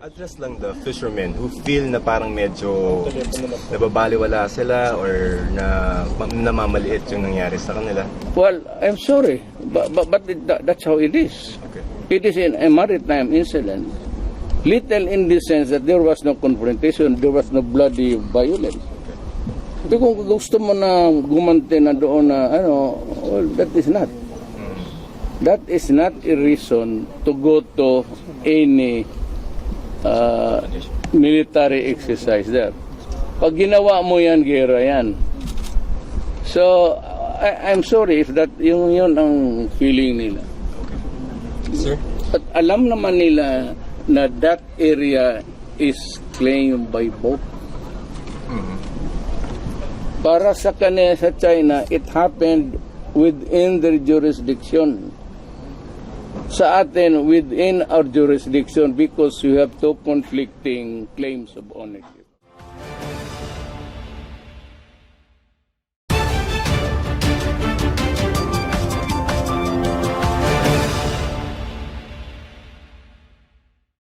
Address lang the fishermen who feel na parang medyo nababaliwala sila or na namamaliit yung nangyari sa kanila. Well, I'm sorry, but that's how it is. Okay. It is a maritime incident. Little in the sense that there was no confrontation, there was no bloody violence. Pero kung gusto mo na gumante na doon na well, that is not. That is not a reason to go to any military exercise there. Pag ginawa mo yan, gera yan. So, I'm sorry if that yun ang feeling nila. Sir? At alam naman nila na that area is claimed by both. Para sa kanila sa China, it happened within their jurisdiction. Sa atin, within our jurisdiction because we have two conflicting claims of ownership.